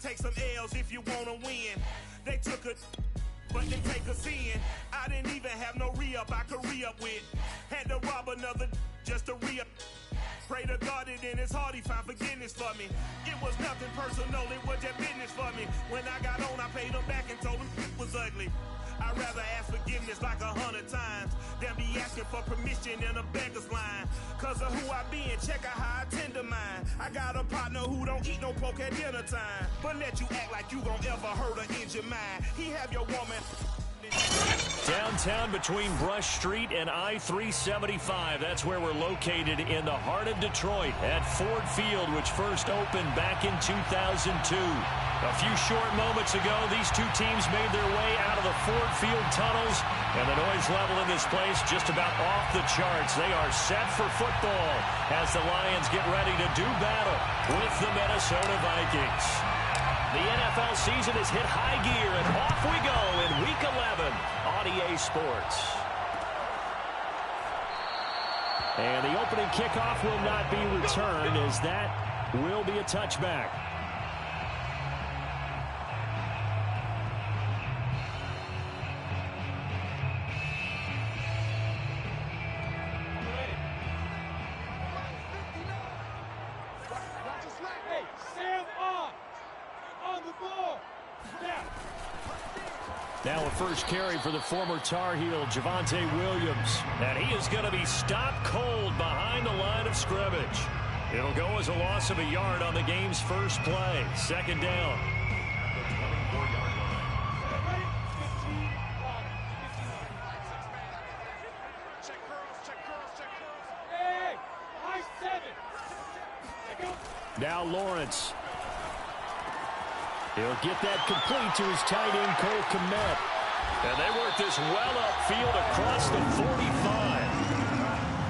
take some L's if you wanna win. They took a but didn't take us in. I didn't even have no re-up I could re-up with. Had to rob another just to re-up. Pray to God it in his heart he found forgiveness for me. It was nothing personal, it was just business for me. When I got on, I paid him back and told him it was ugly. I'd rather ask forgiveness like 100 times than be asking for permission in a beggar's line. Cause of who I be and check out how I tend to mine. I got a partner who don't eat no pork at dinner time, but let you act like you gon' ever hurt or injure mine. He have your woman downtown between Brush Street and I-375. That's where we're located in the heart of Detroit at Ford Field, which first opened back in 2002. A few short moments ago, these two teams made their way out of the Ford Field tunnels, and the noise level in this place just about off the charts. They are set for football as the Lions get ready to do battle with the Minnesota Vikings. The NFL season has hit high gear, and off we go in Week 11 on EA Sports. And the opening kickoff will not be returned, as that will be a touchback. Now a first carry for the former Tar Heel, Javonte Williams. And he is going to be stopped cold behind the line of scrimmage. It'll go as a loss of a yard on the game's first play. Second down. Now Lawrence. He'll get that complete to his tight end, Cole Kmet. And they work this well upfield across the 45.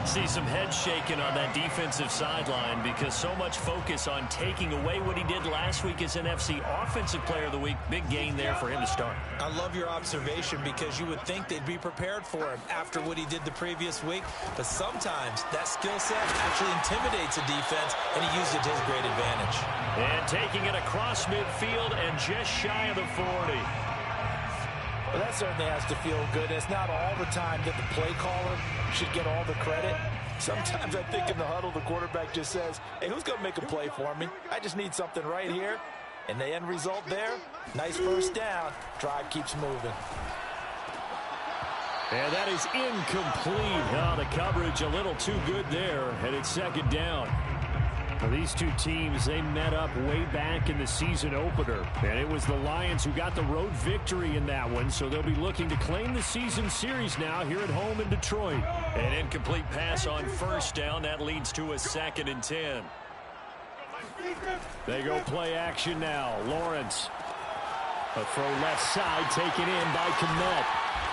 See some head shaking on that defensive sideline because so much focus on taking away what he did last week as NFC Offensive Player of the Week. Big gain there for him to start. I love your observation because you would think they'd be prepared for him after what he did the previous week. But sometimes that skill set actually intimidates a defense, and he used it to his great advantage. And taking it across midfield and just shy of the 40. Well, that certainly has to feel good. It's not all the time that the play caller should get all the credit. Sometimes I think in the huddle, the quarterback just says, hey, who's going to make a play for me? I just need something right here. And the end result there, nice first down. Drive keeps moving. And that is incomplete. Oh, the coverage a little too good there. And it's second down. Well, these two teams, they met up way back in the season opener. And it was the Lions who got the road victory in that one, so they'll be looking to claim the season series now here at home in Detroit. An incomplete pass on first down. That leads to a 2nd and 10. They go play action now. Lawrence. A throw left side taken in by Kmet.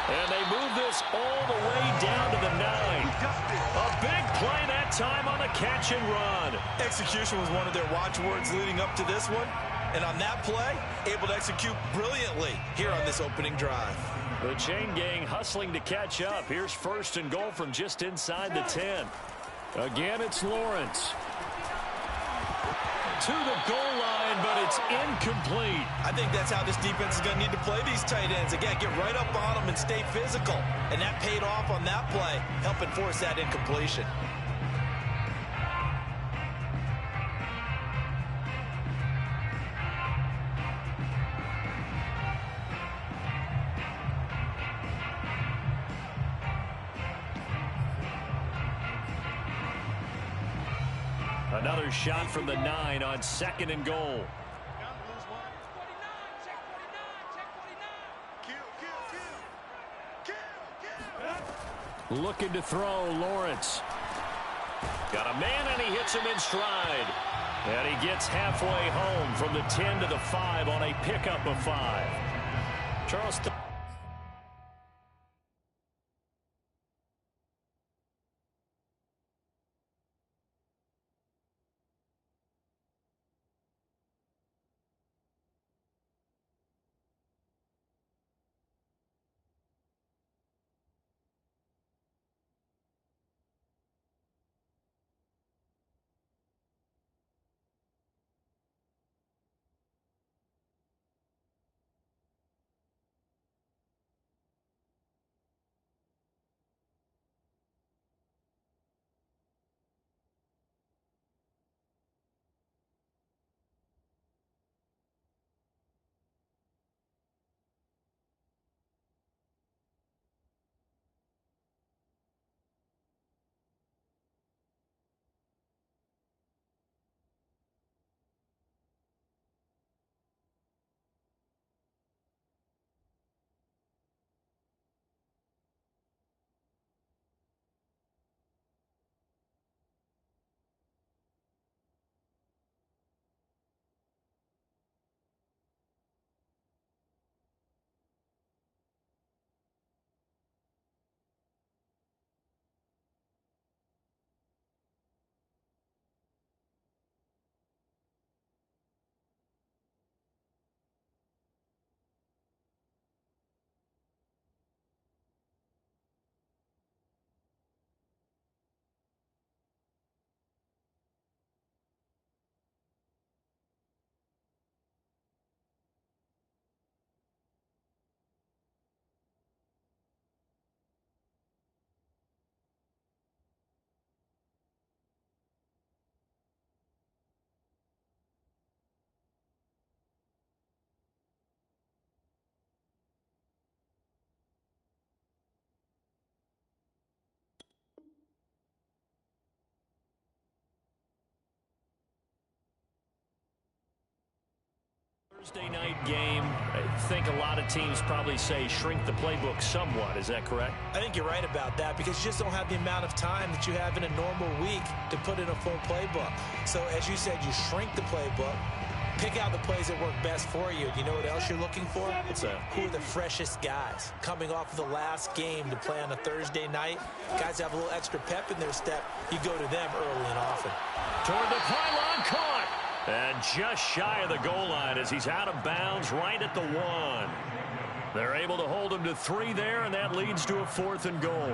And they move this all the way down to the 9. A big play that time on the catch and run. Execution was one of their watchwords leading up to this one. And on that play, able to execute brilliantly here on this opening drive. The chain gang hustling to catch up. Here's 1st and goal from just inside the 10. Again, it's Lawrence. To the goal line, but it's incomplete. I think that's how this defense is going to need to play these tight ends. Again, get right up on them and stay physical. And that paid off on that play, helping force that incompletion. Another shot from the 9 on 2nd and goal. Looking to throw, Lawrence. Got a man, and he hits him in stride. And he gets halfway home from the 10 to the 5 on a pickup of 5. Charles. Thursday night game, I think a lot of teams probably say shrink the playbook somewhat. Is that correct? I think you're right about that because you just don't have the amount of time that you have in a normal week to put in a full playbook. So as you said, you shrink the playbook, pick out the plays that work best for you. You know what else you're looking for? What's that? Who are the freshest guys coming off of the last game to play on a Thursday night? Guys have a little extra pep in their step. You go to them early and often. Toward the pylon, caught. And just shy of the goal line as he's out of bounds right at the 1. They're able to hold him to 3 there, and that leads to a 4th and goal.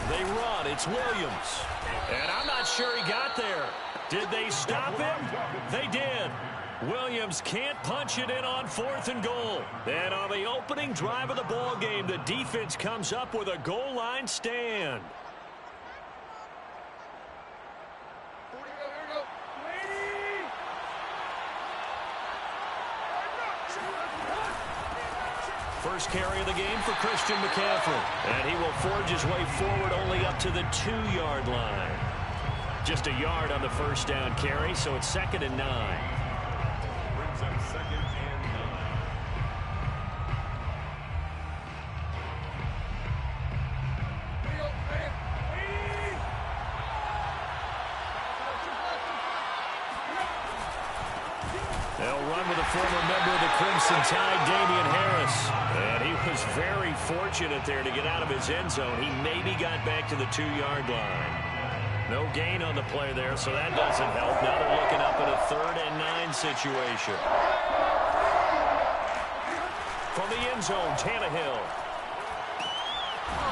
They run. It's Williams. And I'm not sure he got there. Did they stop him? They did. Williams can't punch it in on 4th and goal. And on the opening drive of the ball game, the defense comes up with a goal line stand. First carry of the game for Christian McCaffrey. And he will forge his way forward only up to the 2-yard line. Just a yard on the first down carry, so it's 2nd and 9. Brings up 2nd and 9. They'll run with a former member of the Crimson Tide, Damian Harris. And he was very fortunate there to get out of his end zone. He maybe got back to the 2-yard line. No gain on the play there, so that doesn't help. Now they're looking up at a 3rd and 9 situation. From the end zone, Tannehill.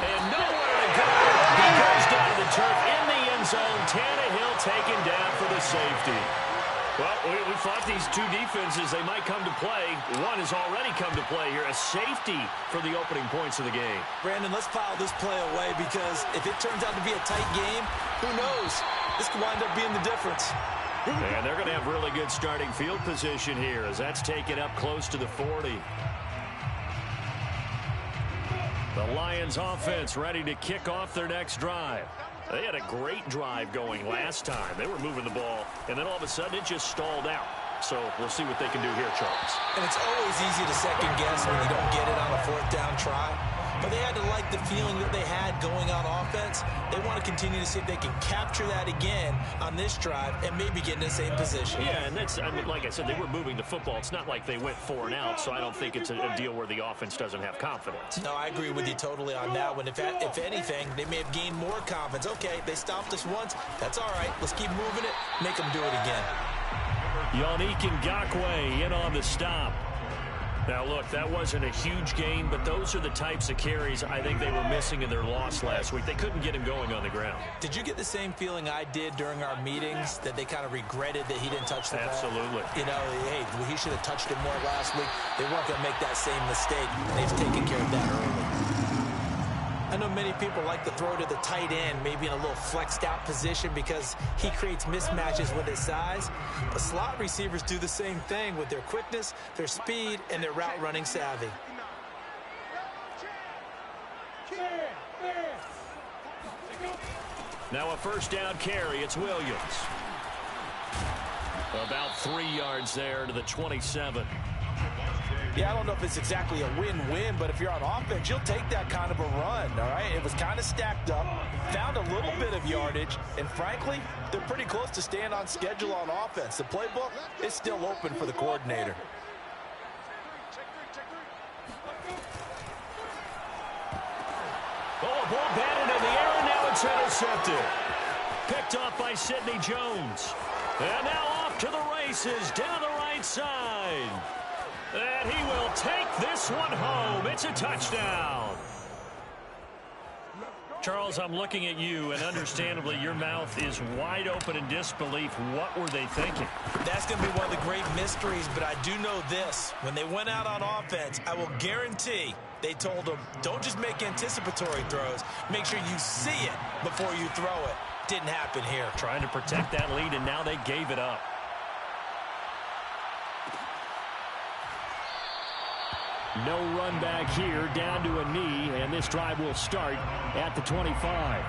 And nowhere to go. He goes down to the turf in the end zone. Tannehill taken down for the safety. Well, we thought these two defenses, they might come to play. One has already come to play here. A safety for the opening points of the game. Brandon, let's file this play away because if it turns out to be a tight game, who knows? This could wind up being the difference. And they're going to have really good starting field position here as that's taken up close to the 40. The Lions offense ready to kick off their next drive. They had a great drive going last time. They were moving the ball, and then all of a sudden it just stalled out. So we'll see what they can do here, Charles. And it's always easy to second guess when you don't get it on a 4th down try. But they had to like the feeling that they had going on offense. They want to continue to see if they can capture that again on this drive and maybe get in the same position. Yeah, and that's, I mean, like I said, they were moving the football. It's not like they went 4 and out, so I don't think it's a deal where the offense doesn't have confidence. No, I agree with you totally on that one. If anything, they may have gained more confidence. Okay, they stopped us once. That's all right. Let's keep moving it. Make them do it again. Yannick Ngakoue in on the stop. Now, look, that wasn't a huge gain, but those are the types of carries I think they were missing in their loss last week. They couldn't get him going on the ground. Did you get the same feeling I did during our meetings, that they kind of regretted that he didn't touch the ball? Absolutely. You know, hey, he should have touched it more last week. They weren't going to make that same mistake. They've taken care of that early. I know many people like to throw to the tight end, maybe in a little flexed out position because he creates mismatches with his size. But slot receivers do the same thing with their quickness, their speed, and their route running savvy. Now a first down carry. It's Williams. About 3 yards there to the 27. Yeah, I don't know if it's exactly a win-win, but if you're on offense, you'll take that kind of a run, all right? It was kind of stacked up, found a little bit of yardage, and frankly, they're pretty close to staying on schedule on offense. The playbook is still open for the coordinator. Oh, ball batted in the air, and now it's intercepted. Picked off by Sidney Jones. And now off to the races, down the right side. And he will take this one home. It's a touchdown. Charles, I'm looking at you, and understandably, your mouth is wide open in disbelief. What were they thinking? That's going to be one of the great mysteries, but I do know this. When they went out on offense, I will guarantee they told them, don't just make anticipatory throws. Make sure you see it before you throw it. Didn't happen here. Trying to protect that lead, and now they gave it up. No run back here, down to a knee, and this drive will start at the 25.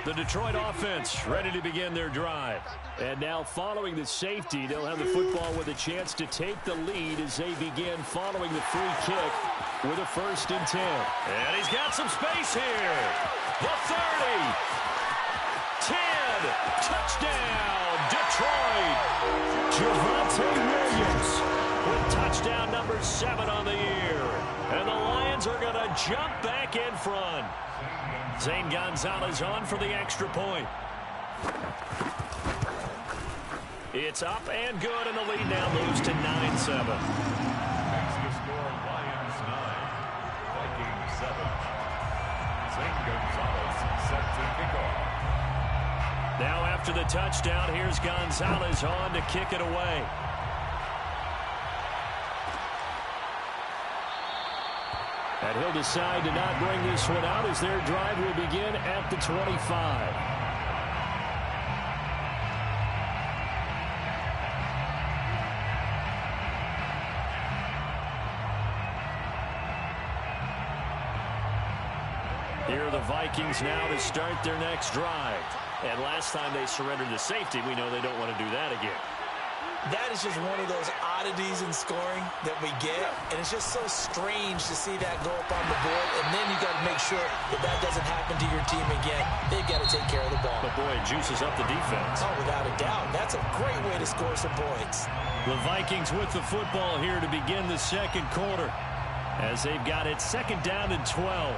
The Detroit offense ready to begin their drive. And now following the safety, they'll have the football with a chance to take the lead as they begin following the free kick with a 1st and 10. And he's got some space here. The 30. 10. Touchdown, Detroit. Javonte Williams with touchdown number 7 on the year. And the Lions are going to jump back in front. Zane Gonzalez on for the extra point. It's up and good, and the lead now moves to 9-7. Next to score, Lions 9, Vikings 7. Zane Gonzalez set to kick off. Now after the touchdown, here's Gonzalez on to kick it away. And he'll decide to not bring this one out as their drive will begin at the 25. Here are the Vikings now to start their next drive. And last time they surrendered the safety, we know they don't want to do that again. That is just one of those oddities in scoring that we get, and it's just so strange to see that go up on the board, and then you got to make sure that that doesn't happen to your team again. They've got to take care of the ball. But boy, it juices up the defense. Oh, without a doubt. That's a great way to score some points. The Vikings with the football here to begin the second quarter as they've got it 2nd down and 12.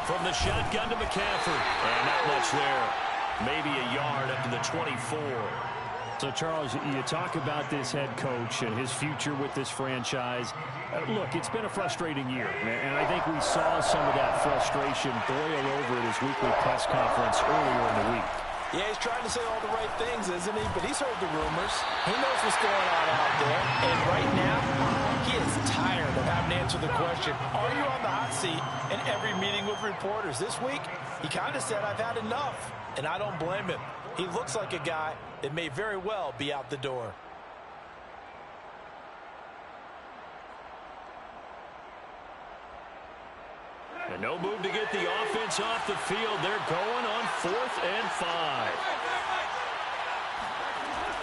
From the shotgun to McCaffrey. And not much there. Maybe a yard up to the 24. So, Charles, you talk about this head coach and his future with this franchise. Look, it's been a frustrating year. And I think we saw some of that frustration boil over at his weekly press conference earlier in the week. Yeah, he's trying to say all the right things, isn't he? But he's heard the rumors. He knows what's going on out there. And right now, he is tired of having to answer the question, are you on the hot seat in every meeting with reporters? This week, he kind of said, I've had enough. And I don't blame him. He looks like a guy that may very well be out the door. And no move to get the offense off the field. They're going on 4th and 5.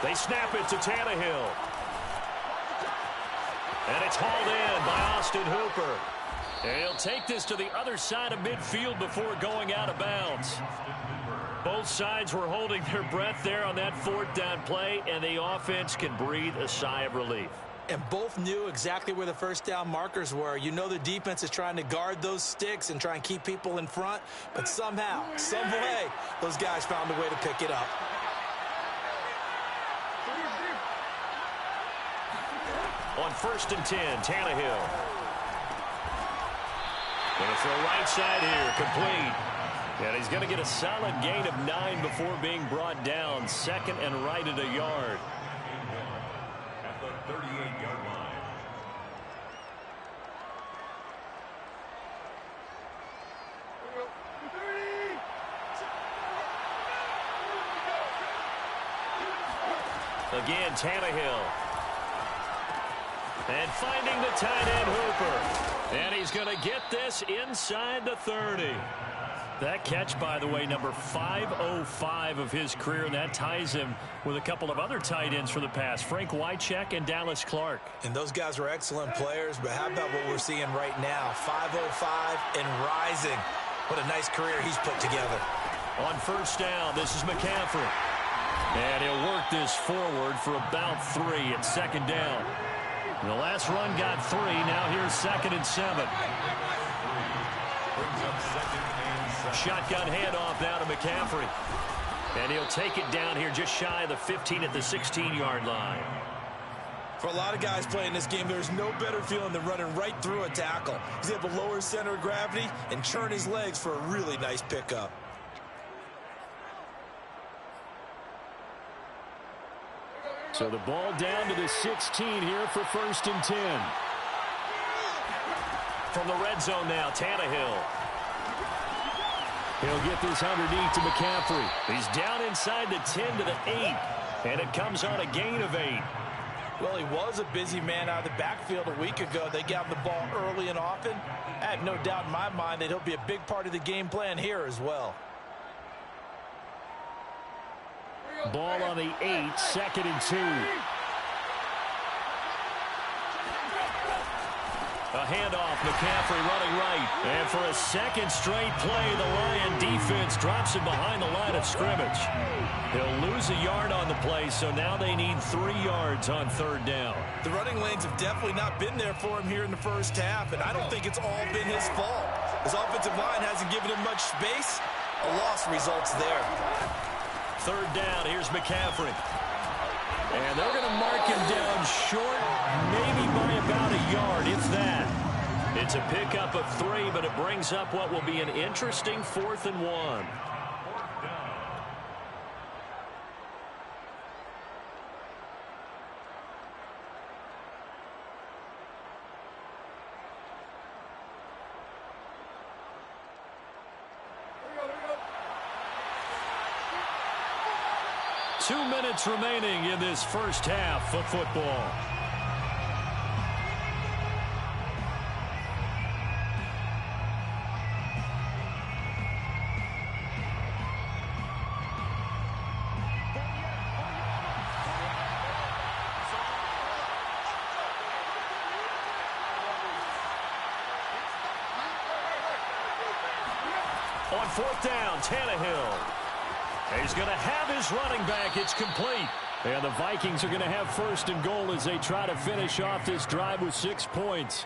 They snap it to Tannehill. And it's hauled in by Austin Hooper. And he'll take this to the other side of midfield before going out of bounds. Both sides were holding their breath there on that 4th down play, and the offense can breathe a sigh of relief. And both knew exactly where the 1st down markers were. You know the defense is trying to guard those sticks and try and keep people in front, but somehow, some way, those guys found a way to pick it up. On 1st and 10, Tannehill. Going to throw right side here, complete. And he's going to get a solid gain of 9 before being brought down. 2nd and right at a yard. At the 38-yard line. Again, Tannehill. And finding the tight end, Hooper. And he's going to get this inside the 30. That catch, by the way, number 505 of his career, and that ties him with a couple of other tight ends for the past, Frank Wycheck and Dallas Clark. And those guys were excellent players, but how about what we're seeing right now? 505 and rising. What a nice career he's put together. On 1st down, this is McCaffrey. And he'll work this forward for about 3 at 2nd down. The last run got 3. Now here's 2nd and 7. Shotgun handoff now to McCaffrey. And he'll take it down here just shy of the 15 at the 16-yard line. For a lot of guys playing this game, there's no better feeling than running right through a tackle. He's able to lower his center of gravity and churn his legs for a really nice pickup. So the ball down to the 16 here for 1st and 10. from the red zone now, Tannehill. He'll get this underneath to McCaffrey. He's down inside the 10 to the 8, and it comes on a gain of 8. Well, he was a busy man out of the backfield a week ago. They got him the ball early and often. I have no doubt in my mind that he'll be a big part of the game plan here as well. Ball on the 8, 2nd and 2. A handoff, McCaffrey running right. And for a second straight play, the Lion defense drops him behind the line of scrimmage. He'll lose a yard on the play, so now they need 3 yards on 3rd down. The running lanes have definitely not been there for him here in the first half, and I don't think it's all been his fault. His offensive line hasn't given him much space. A loss results there. 3rd down, here's McCaffrey. And they're going to mark him down short, maybe by about a yard, if that. It's a pickup of 3, but it brings up what will be an interesting 4th and 1. 2 minutes remaining in this first half of football. On 4th down, Tannehill. He's going to have his running back. It's complete. And the Vikings are going to have 1st and goal as they try to finish off this drive with 6 points.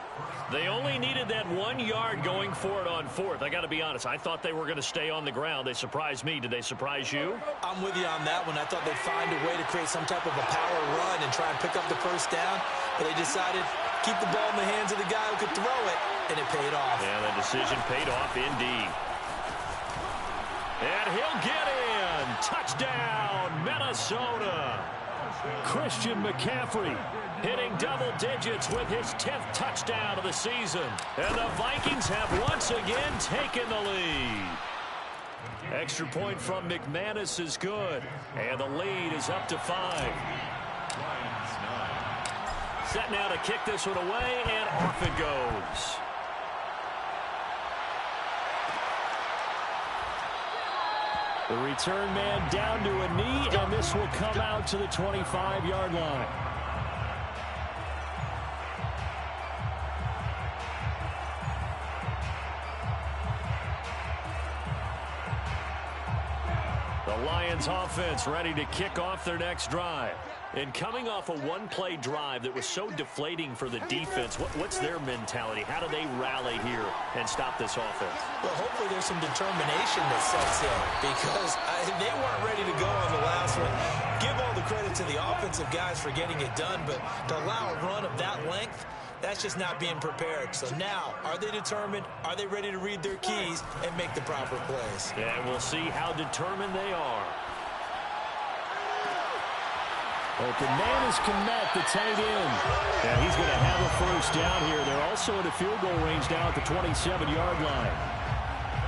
They only needed that 1 yard going for it on 4th. I got to be honest, I thought they were going to stay on the ground. They surprised me. Did they surprise you? I'm with you on that one. I thought they'd find a way to create some type of a power run and try and pick up the 1st down. But they decided keep the ball in the hands of the guy who could throw it, and it paid off. Yeah, the decision paid off indeed. And he'll get in. Touchdown, Minnesota. Christian McCaffrey hitting double digits with his 10th touchdown of the season. And the Vikings have once again taken the lead. Extra point from McManus is good. And the lead is up to 5. Set now to kick this one away, and off it goes. The return man down to a knee, and this will come out to the 25-yard line. The Lions offense ready to kick off their next drive. And coming off a one-play drive that was so deflating for the defense, what's their mentality? How do they rally here and stop this offense? Well, hopefully there's some determination that sets in because they weren't ready to go on the last one. Give all the credit to the offensive guys for getting it done, but to allow a run of that length, that's just not being prepared. So now, are they determined? Are they ready to read their keys and make the proper plays? Yeah, we'll see how determined they are. Open man is Kmet, the tight end. And he's going to have a 1st down here. They're also in a field goal range now at the 27-yard line.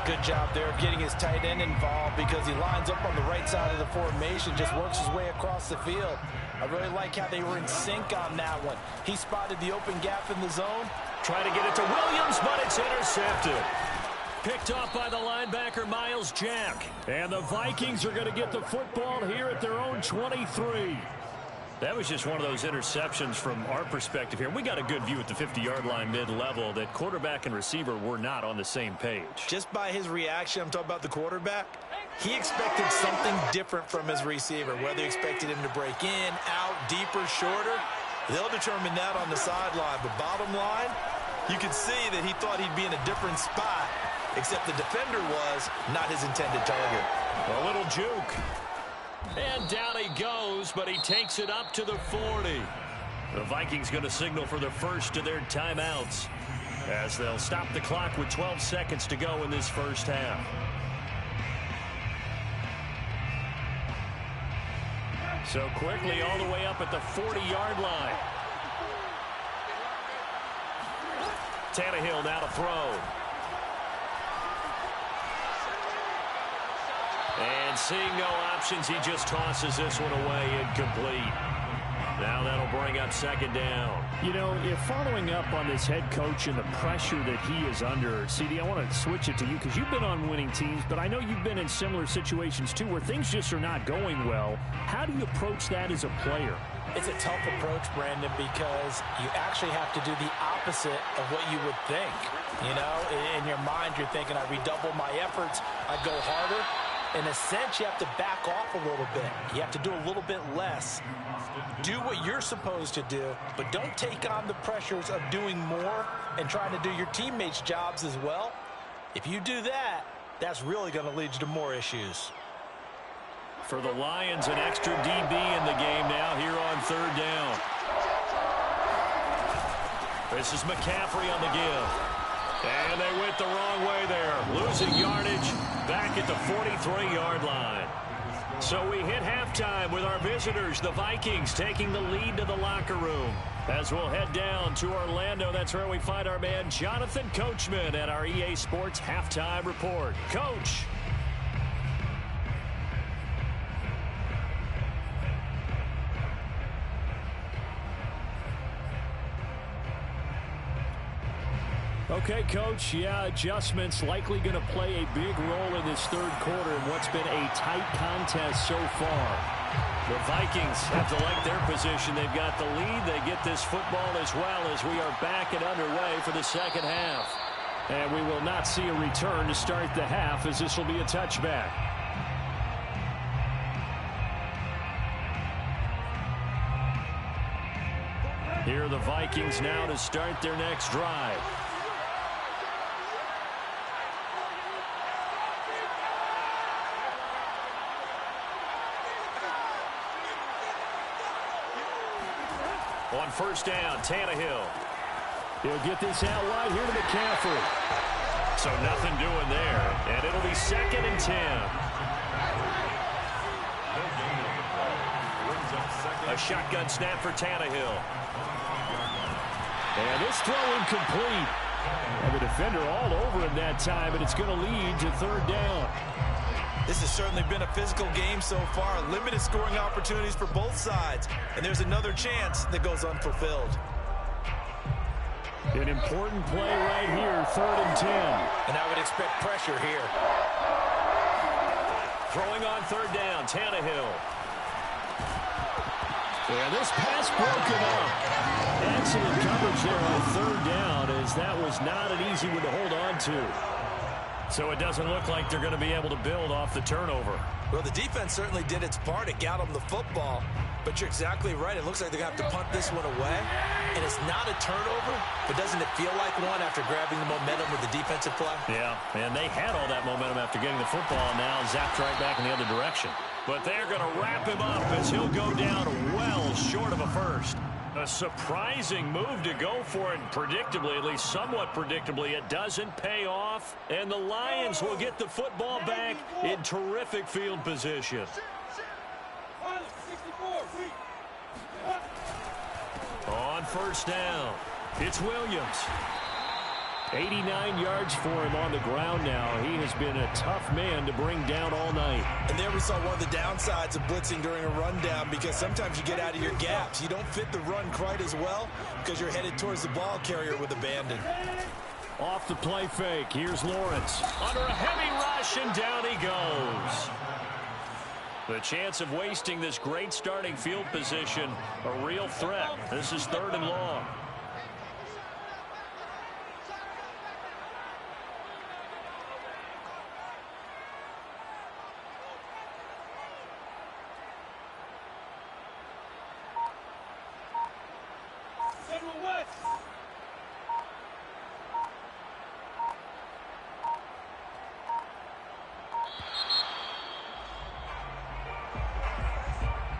Good job there of getting his tight end involved because he lines up on the right side of the formation, just works his way across the field. I really like how they were in sync on that one. He spotted the open gap in the zone. Trying to get it to Williams, but it's intercepted. Picked off by the linebacker, Miles Jack. And the Vikings are going to get the football here at their own 23. That was just one of those interceptions from our perspective here. We got a good view at the 50-yard line mid-level that quarterback and receiver were not on the same page. Just by his reaction, I'm talking about the quarterback, he expected something different from his receiver, whether he expected him to break in, out, deeper, shorter. They'll determine that on the sideline. But bottom line, you can see that he thought he'd be in a different spot, except the defender was not his intended target. A little juke. And down he goes, but he takes it up to the 40. The Vikings going to signal for the first of their timeouts as they'll stop the clock with 12 seconds to go in this first half. So quickly all the way up at the 40-yard line. Tannehill now to throw. And seeing no options, he just tosses this one away, incomplete. Now that'll bring up second down. You know, if following up on this head coach and the pressure that he is under, CD, I want to switch it to you because you've been on winning teams, but I know you've been in similar situations too where things just are not going well. How do you approach that as a player? It's a tough approach, Brandon, because you actually have to do the opposite of what you would think. You know, in your mind, you're thinking, I redouble my efforts, I go harder. In a sense, you have to back off a little bit. You have to do a little bit less. Do what you're supposed to do, but don't take on the pressures of doing more and trying to do your teammates' jobs as well. If you do that, that's really going to lead you to more issues. For the Lions, an extra DB in the game now here on third down. This is McCaffrey on the give. And they went the wrong way there. Losing yardage back at the 43-yard line. So we hit halftime with our visitors, the Vikings, taking the lead to the locker room. As we'll head down to Orlando, that's where we find our man Jonathan Coachman at our EA Sports Halftime Report. Coach. Okay, Coach, yeah, adjustments likely going to play a big role in this third quarter in what's been a tight contest so far. The Vikings have to like their position. They've got the lead. They get this football as well as we are back and underway for the second half. And we will not see a return to start the half as this will be a touchback. Here are the Vikings now to start their next drive. On first down, Tannehill. He'll get this out wide here to McCaffrey. So nothing doing there, and it'll be 2nd and 10. A shotgun snap for Tannehill. And this throw incomplete. And the defender all over him that time, and it's going to lead to third down. This has certainly been a physical game so far. Limited scoring opportunities for both sides. And there's another chance that goes unfulfilled. An important play right here, 3rd and 10. And I would expect pressure here. Throwing on third down, Tannehill. And this pass broken up. Excellent coverage there on third down, as that was not an easy one to hold on to. So it doesn't look like they're going to be able to build off the turnover. Well, the defense certainly did its part. It got them the football. But you're exactly right. It looks like they're going to have to punt this one away. And it's not a turnover, but doesn't it feel like one after grabbing the momentum with the defensive play? Yeah, and they had all that momentum after getting the football, and now zapped right back in the other direction. But they're going to wrap him up as he'll go down well short of a first. A surprising move to go for it, and predictably, at least somewhat predictably, it doesn't pay off. And the Lions will get the football back in terrific field position. On first down, it's Williams. 89 yards for him on the ground now. He has been a tough man to bring down all night. And there we saw one of the downsides of blitzing during a rundown, because sometimes you get out of your gaps. You don't fit the run quite as well because you're headed towards the ball carrier with abandon. Off the play fake, here's Lawrence. Under a heavy rush, and down he goes. The chance of wasting this great starting field position, a real threat. This is 3rd and long.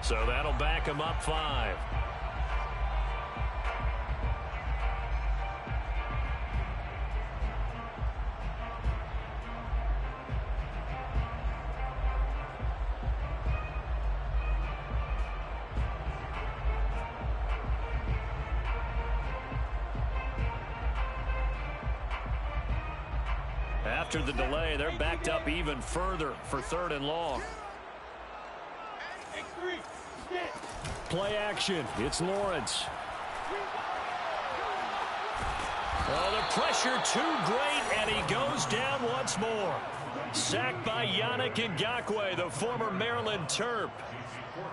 So that'll back him up 5. after the delay. They're backed up even further for 3rd and long. Play action. It's Lawrence. Oh, the pressure too great, and he goes down once more. Sacked by Yannick Ngakoue, the former Maryland Terp.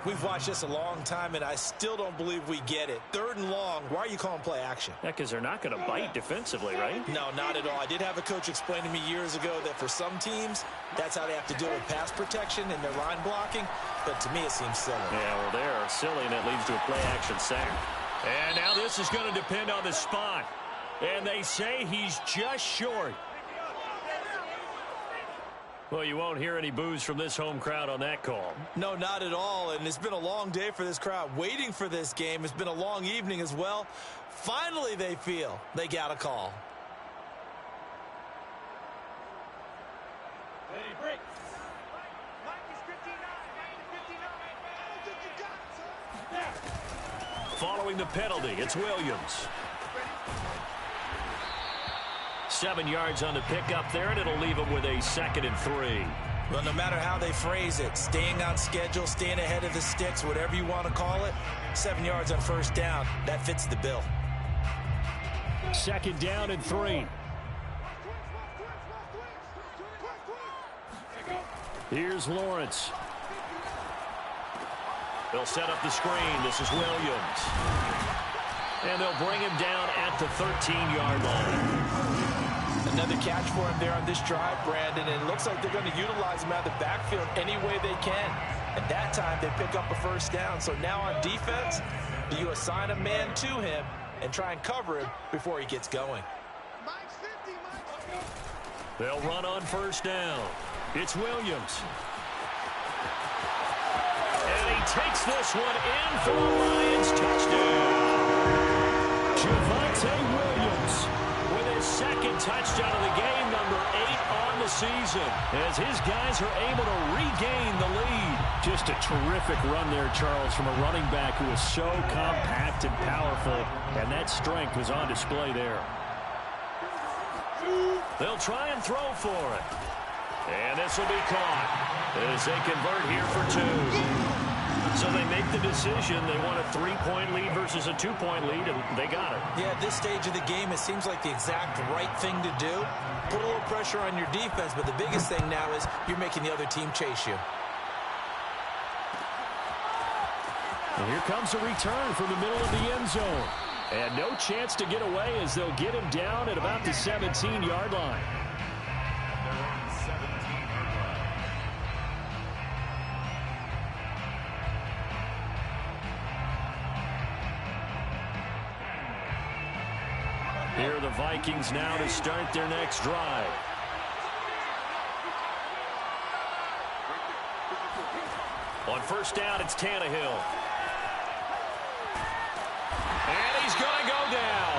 We've watched this a long time, and I still don't believe we get it. 3rd and long, why are you calling play action? Yeah, because they're not going to bite defensively, right? No, not at all. I did have a coach explain to me years ago that for some teams, that's how they have to deal with pass protection and their line blocking. But to me, it seems silly. Yeah, well, they're silly, and it leads to a play action sack. And now this is going to depend on the spot. And they say he's just short. Well, you won't hear any boos from this home crowd on that call. No, not at all. And it's been a long day for this crowd waiting for this game. It's been a long evening as well. Finally, they feel they got a call. Following the penalty, it's Williams. 7 yards on the pickup there, and it'll leave him with a 2nd and 3. Well, no matter how they phrase it, staying on schedule, staying ahead of the sticks, whatever you want to call it, 7 yards on 1st down, that fits the bill. 2nd down and 3. Here's Lawrence. They'll set up the screen. This is Williams. And they'll bring him down at the 13-yard line. Another catch for him there on this drive, Brandon, and it looks like they're going to utilize him out of the backfield any way they can. At that time, they pick up a 1st down. So now on defense, you assign a man to him and try and cover him before he gets going. They'll run on 1st down. It's Williams. And he takes this one in for a Lions touchdown. Javonte Williams with his 2nd touchdown of the game, number 8 on the season, as his guys are able to regain the lead. Just a terrific run there, Charles, from a running back who is so compact and powerful, and that strength was on display there. They'll try and throw for it. And this will be caught as they convert here for 2. So they make the decision. They want a 3-point lead versus a 2-point lead, and they got it. Yeah, at this stage of the game, it seems like the exact right thing to do. Put a little pressure on your defense, but the biggest thing now is you're making the other team chase you. And here comes a return from the middle of the end zone. And no chance to get away as they'll get him down at about the 17-yard line. Here are the Vikings now to start their next drive. On 1st down, it's Tannehill. And he's going to go down.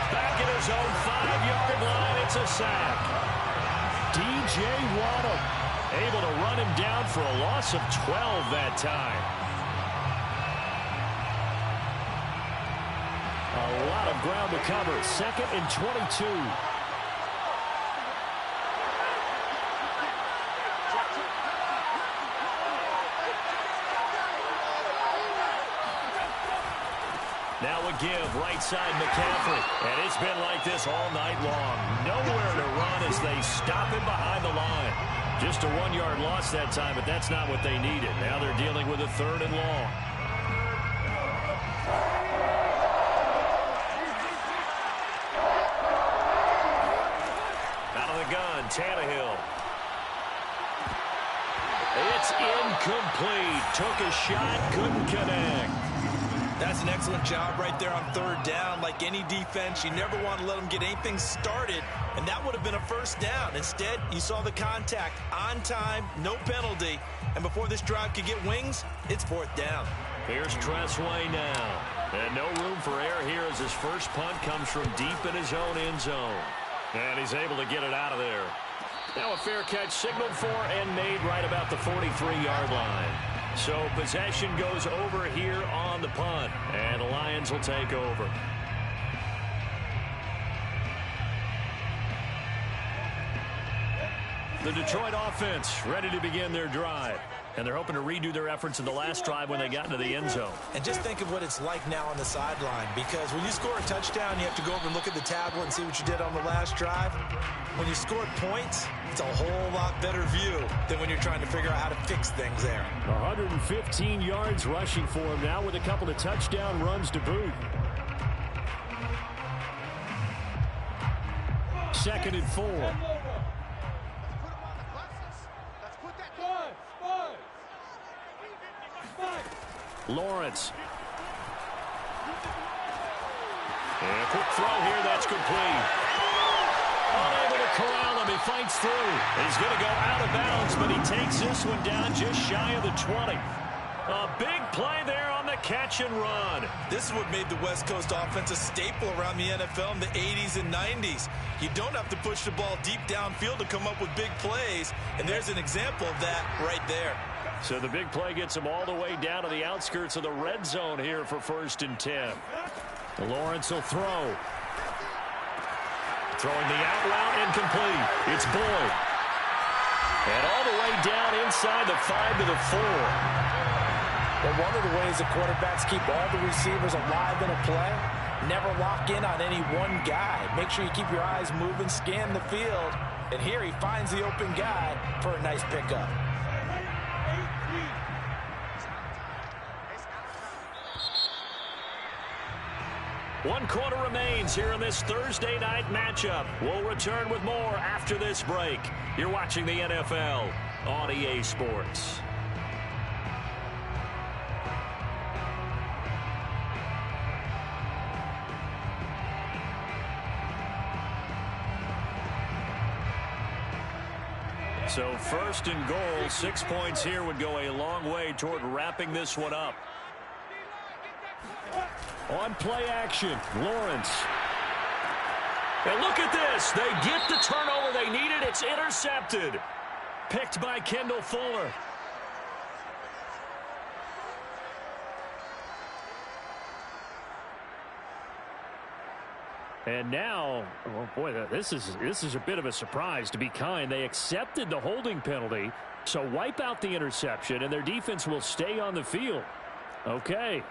Back at his own 5-yard line, it's a sack. DJ Waddle able to run him down for a loss of 12 that time. A lot of ground to cover. 2nd and 22. Now a give, right side McCaffrey. And it's been like this all night long. Nowhere to run as they stop him behind the line. Just a 1-yard loss that time, but that's not what they needed. Now they're dealing with a 3rd and long. Out of the gun, Tannehill. It's incomplete. Took a shot, couldn't connect. That's an excellent job right there on 3rd down. Like any defense, you never want to let them get anything started, and that would have been a 1st down. Instead, you saw the contact on time, no penalty, and before this drive could get wings, it's 4th down. Here's Tressway now. And no room for error here as his first punt comes from deep in his own end zone. And he's able to get it out of there. Now a fair catch signaled for and made right about the 43-yard line. So possession goes over here on the punt, and the Lions will take over. The Detroit offense ready to begin their drive. And they're hoping to redo their efforts in the last drive when they got into the end zone. And just think of what it's like now on the sideline, because when you score a touchdown, you have to go over and look at the tablet and see what you did on the last drive. When you scored points, it's a whole lot better view than when you're trying to figure out how to fix things there. 115 yards rushing for him now with a couple of touchdown runs to boot. 2nd and 4. Lawrence. And a quick throw here, that's complete. Unable to corral him, he fights through. He's going to go out of bounds, but he takes this one down just shy of the 20. A big play there on the catch and run. This is what made the West Coast offense a staple around the NFL in the 80s and 90s. You don't have to push the ball deep downfield to come up with big plays, and there's an example of that right there. So the big play gets him all the way down to the outskirts of the red zone here for 1st and 10. Lawrence will throw. Throwing the out route incomplete. It's Boyd. And all the way down inside the 5 to the 4. Well, one of the ways the quarterbacks keep all the receivers alive in a play, never lock in on any one guy. Make sure you keep your eyes moving, scan the field. And here he finds the open guy for a nice pickup. One quarter remains here in this Thursday night matchup. We'll return with more after this break. You're watching the NFL on EA Sports. So 1st and goal, 6 points here would go a long way toward wrapping this one up. On play action, Lawrence. And look at this. They get the turnover they needed. It's intercepted. Picked by Kendall Fuller. And now, oh boy, this is a bit of a surprise, to be kind. They accepted the holding penalty, so wipe out the interception, and their defense will stay on the field. Okay.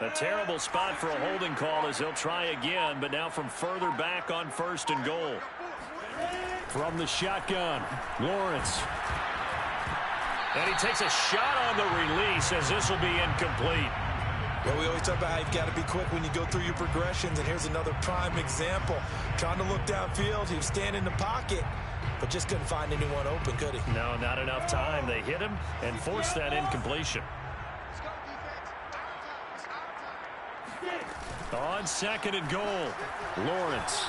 A terrible spot for a holding call as they'll try again, but now from further back on 1st and goal. From the shotgun, Lawrence. And he takes a shot on the release as this will be incomplete. Well, we always talk about how you've got to be quick when you go through your progressions, and here's another prime example. Trying to look downfield, he was standing in the pocket, but just couldn't find anyone open, could he? No, not enough time. They hit him and forced that incompletion. On 2nd and goal, Lawrence.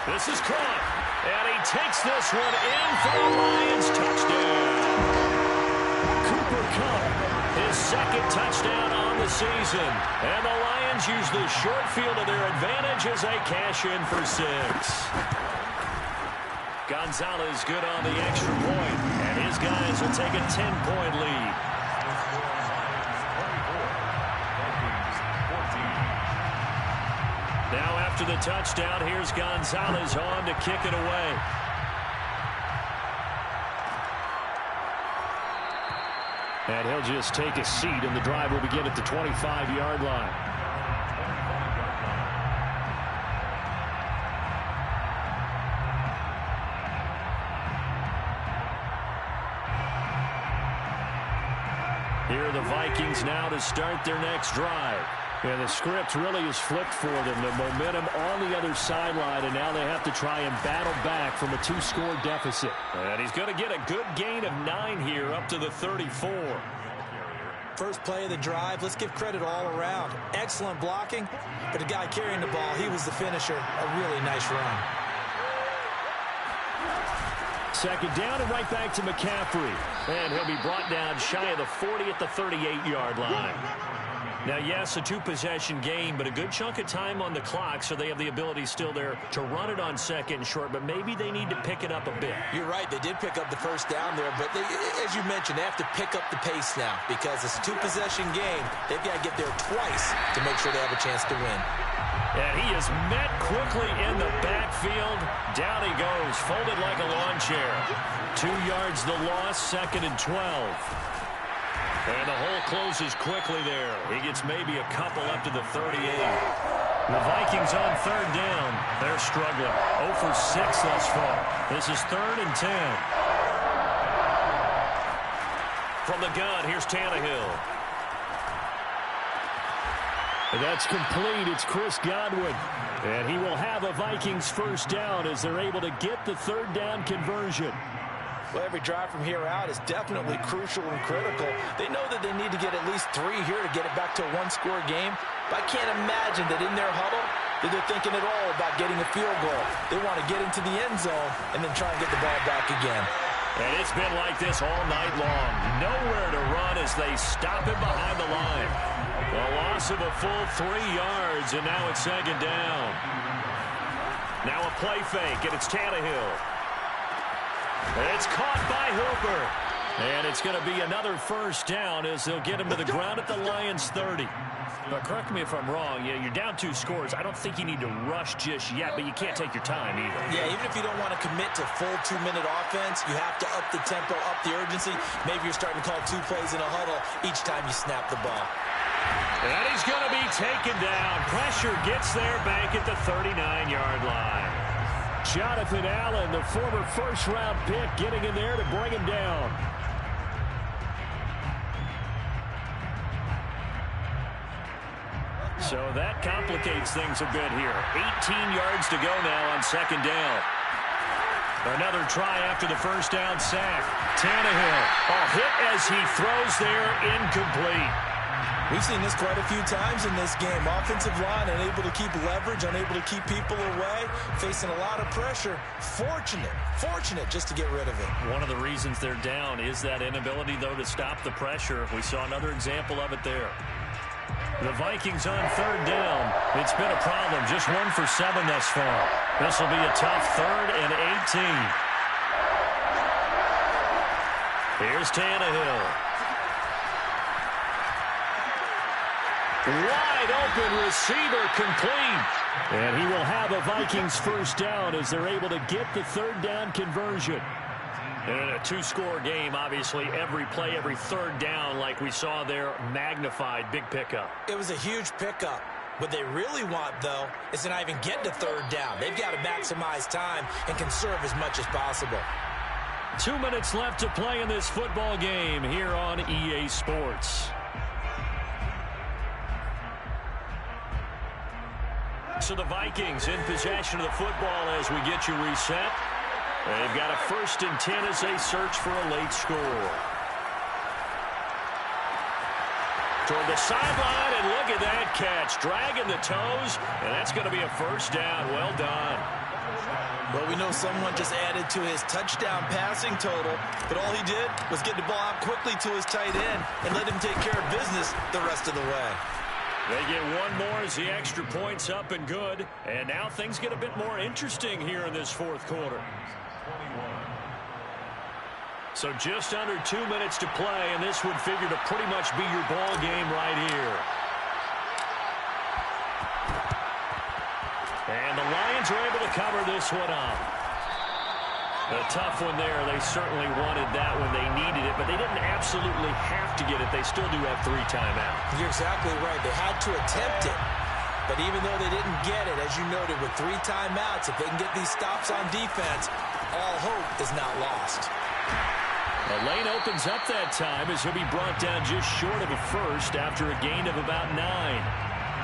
This is caught, and he takes this one in for a Lions touchdown. Cooper Kupp, his 2nd touchdown on the season. And the Lions use the short field to their advantage as they cash in for 6. Gonzalez good on the extra point, and his guys will take a 10-point lead. Now after the touchdown, here's Gonzalez on to kick it away. And he'll just take a seat, and the drive will begin at the 25-yard line. Here are the Vikings now to start their next drive. And the script really is flipped for them. The momentum on the other sideline, and now they have to try and battle back from a 2-score deficit. And he's going to get a good gain of 9 here up to the 34. First play of the drive, let's give credit all around. Excellent blocking, but the guy carrying the ball, he was the finisher. A really nice run. Second down and right back to McCaffrey. And he'll be brought down shy of the 40 at the 38-yard line. Now, yes, a two-possession game, but a good chunk of time on the clock, so they have the ability still there to run it on second and short, but maybe they need to pick it up a bit. You're right. They did pick up the first down there, but as you mentioned, they have to pick up the pace now because it's a two-possession game. They've got to get there twice to make sure they have a chance to win. And he is met quickly in the backfield. Down he goes, folded like a lawn chair. 2 yards the loss, 2nd and 12. And the hole closes quickly there. He gets maybe a couple up to the 38. The Vikings on third down. They're struggling. 0 for 6 thus far. This is 3rd and 10. From the gun, here's Tannehill. That's complete. It's Chris Godwin. And he will have a Vikings first down as they're able to get the third down conversion. Well, every drive from here out is definitely crucial and critical. They know that they need to get at least 3 here to get it back to a one-score game. But I can't imagine that in their huddle that they're thinking at all about getting a field goal. They want to get into the end zone and then try and get the ball back again. And it's been like this all night long. Nowhere to run as they stop him behind the line. A loss of a full 3 yards, and now it's 2nd down. Now a play fake, and it's Tannehill. It's caught by Hooper. And it's going to be another first down as they'll get him to the ground at the Lions' 30. But correct me if I'm wrong. Yeah, you're down 2 scores. I don't think you need to rush just yet, but you can't take your time either. Yeah, even if you don't want to commit to full 2-minute offense, you have to up the tempo, up the urgency. Maybe you're starting to call 2 plays in a huddle each time you snap the ball. And he's going to be taken down. Pressure gets there back at the 39-yard line. Jonathan Allen, the former first-round pick, getting in there to bring him down. So that complicates things a bit here. 18 yards to go now on 2nd down. Another try after the first down sack. Tannehill, a hit as he throws there, incomplete. We've seen this quite a few times in this game. Offensive line unable to keep leverage, unable to keep people away, facing a lot of pressure. Fortunate just to get rid of it. One of the reasons they're down is that inability, though, to stop the pressure. We saw another example of it there. The Vikings on 3rd down. It's been a problem. Just 1 for 7 thus far. This will be a tough 3rd and 18. Here's Tannehill. Wide open receiver, complete. And he will have a Vikings first down as they're able to get the 3rd down conversion. And in a 2-score game, obviously, every play, every 3rd down, like we saw there, magnified, big pickup. It was a huge pickup. What they really want, though, is to not even get to 3rd down. They've got to maximize time and conserve as much as possible. 2 minutes left to play in this football game here on EA Sports. So the Vikings in possession of the football as we get you reset. They've got a 1st and 10 as they search for a late score. Toward the sideline, and look at that catch. Dragging the toes, and that's going to be a first down. Well done. Well, we know someone just added to his touchdown passing total, but all he did was get the ball out quickly to his tight end and let him take care of business the rest of the way. They get 1 more as the extra point's up and good. And now things get a bit more interesting here in this 4th quarter. So just under 2 minutes to play, and this would figure to pretty much be your ball game right here. And the Lions are able to cover this one up. A tough one there. They certainly wanted that when they needed it, but they didn't absolutely have to get it. They still do have 3 timeouts. You're exactly right. They had to attempt it. But even though they didn't get it, as you noted, with 3 timeouts, if they can get these stops on defense, all hope is not lost. The lane opens up that time as he'll be brought down just short of a first after a gain of about 9.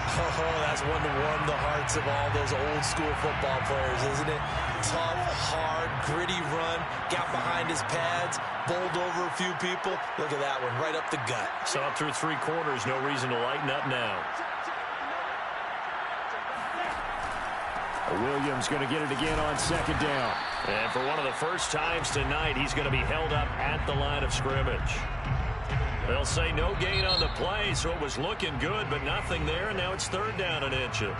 Oh, that's one to warm the hearts of all those old-school football players, isn't it? Tough, hard, gritty run, got behind his pads, bowled over a few people. Look at that one, right up the gut. So up through 3 quarters, no reason to lighten up now. Williams going to get it again on second down. And for one of the first times tonight, he's going to be held up at the line of scrimmage. They'll say no gain on the play, so it was looking good, but nothing there, and now it's third down and inches.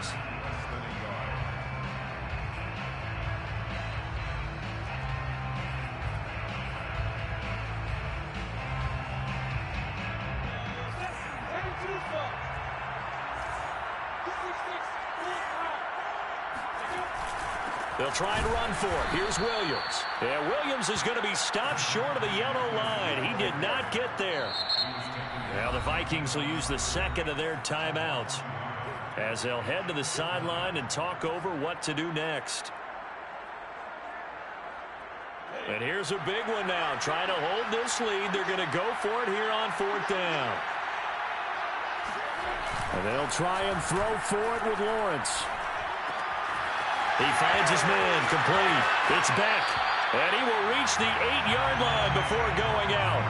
They'll try and run for it. Here's Williams. Yeah, Williams is going to be stopped short of the yellow line. He did not get there. Now the Vikings will use the second of their timeouts as they'll head to the sideline and talk over what to do next. And here's a big one now. Trying to hold this lead. They're going to go for it here on fourth down. And they'll try and throw for it with Lawrence. He finds his man complete. It's Beck. And he will reach the 8-yard line before going out.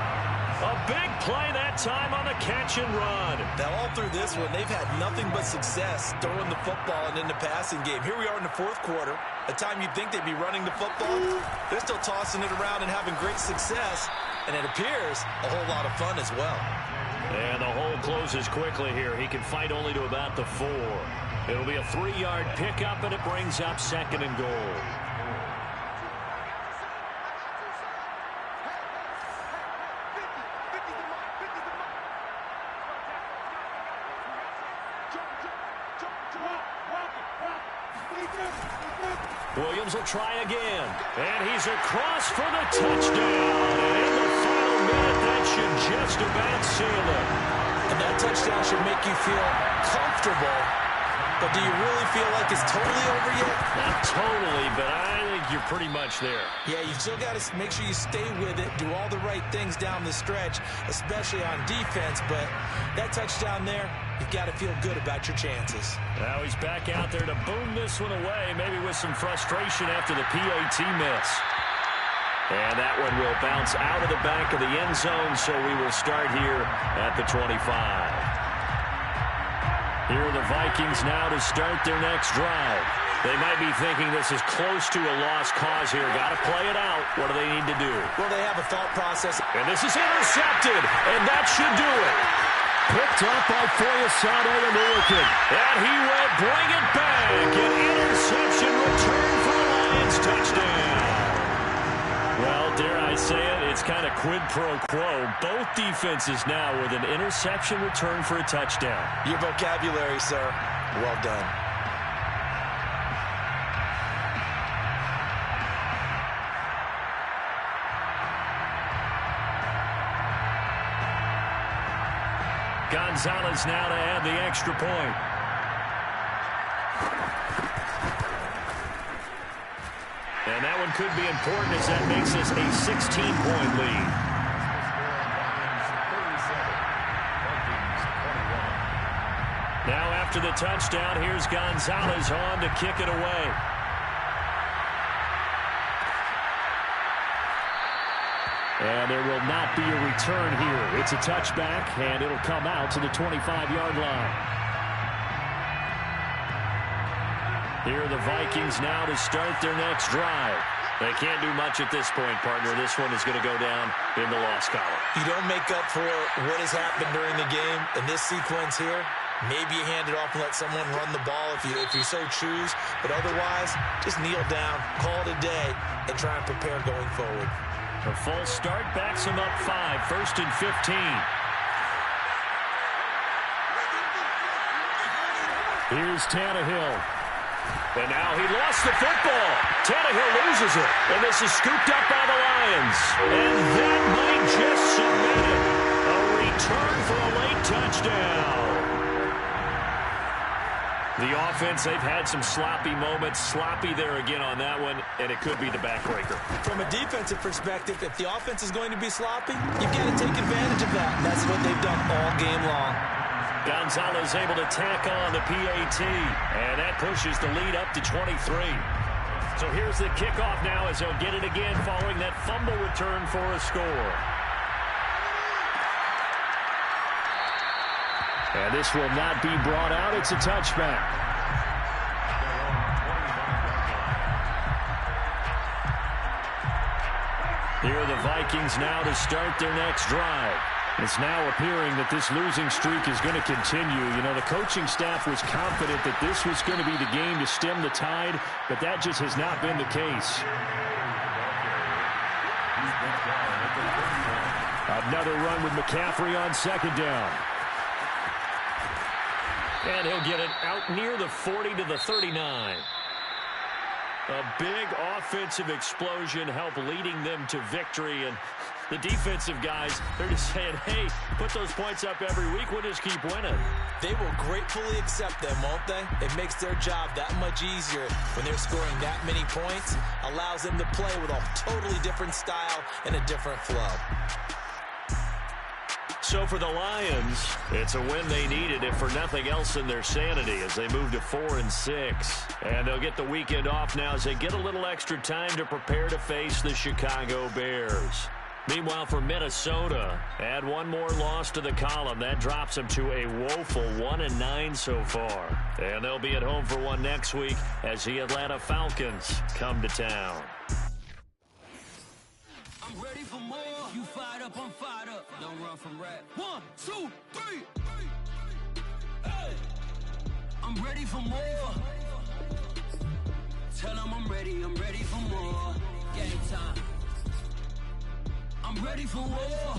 A big play that time on the catch and run. Now all through this one, they've had nothing but success throwing the football and in the passing game. Here we are in the fourth quarter. A time you'd think they'd be running the football. They're still tossing it around and having great success. And it appears a whole lot of fun as well. And the hole closes quickly here. He can fight only to about the 4. It'll be a 3-yard pickup, and it brings up second and goal. Williams will try again. And he's across for the touchdown. And in the final minute, that should just about seal it. And that touchdown should make you feel comfortable. But do you really feel like it's totally over yet? Not totally, but I think you're pretty much there. Yeah, you still got to make sure you stay with it, do all the right things down the stretch, especially on defense. But that touchdown there, you've got to feel good about your chances. Now he's back out there to boom this one away, maybe with some frustration after the PAT miss. And that one will bounce out of the back of the end zone, so we will start here at the 25. Here are the Vikings now to start their next drive. They might be thinking this is close to a lost cause here. Got to play it out. What do they need to do? Well, they have a thought process. And this is intercepted, and that should do it. Picked up by Foyesade Oluokun. And he will bring it back. An interception return for a Lions touchdown. Well, dare I say it, it's kind of quid pro quo. Both defenses now with an interception return for a touchdown. Your vocabulary, sir. Well done. Gonzalez now to add the extra point. And that one could be important as that makes us a 16-point lead. Now after the touchdown, here's Gonzalez on to kick it away. And there will not be a return here. It's a touchback, and it'll come out to the 25-yard line. Here are the Vikings now to start their next drive. They can't do much at this point, partner. This one is going to go down in the loss column. You don't make up for what has happened during the game in this sequence here. Maybe you hand it off and let someone run the ball if you so choose. But otherwise, just kneel down, call it a day, and try and prepare going forward. A full start backs him up 5, 1st and 15. Here's Tannehill. And now he lost the football. Tannehill loses it. And this is scooped up by the Lions. And that might just cement it. A return for a late touchdown. The offense, they've had some sloppy moments. Sloppy there again on that one, and it could be the backbreaker. From a defensive perspective, if the offense is going to be sloppy, you've got to take advantage of that. And that's what they've done all game long. Gonzalez able to tack on the PAT, and that pushes the lead up to 23. So here's the kickoff now as they'll get it again following that fumble return for a score. And this will not be brought out. It's a touchback. Here are the Vikings now to start their next drive. It's now appearing that this losing streak is going to continue. You know, the coaching staff was confident that this was going to be the game to stem the tide, but that just has not been the case. Another run with McCaffrey on second down. And he'll get it out near the 40 to the 39. A big offensive explosion helped leading them to victory. And the defensive guys, they're just saying, hey, put those points up every week. We'll just keep winning. They will gratefully accept them, won't they? It makes their job that much easier when they're scoring that many points. Allows them to play with a totally different style and a different flow. So for the Lions, it's a win they needed, if for nothing else in their sanity, as they move to 4-6. And they'll get the weekend off now as they get a little extra time to prepare to face the Chicago Bears. Meanwhile, for Minnesota, add one more loss to the column. That drops them to a woeful 1-9 so far. And they'll be at home for one next week as the Atlanta Falcons come to town. I'm ready for more. You fired up, I'm fired up. Don't run from rap. 1, 2, 3. Hey. I'm ready for more. Tell them I'm ready for more. Game time. I'm ready for war.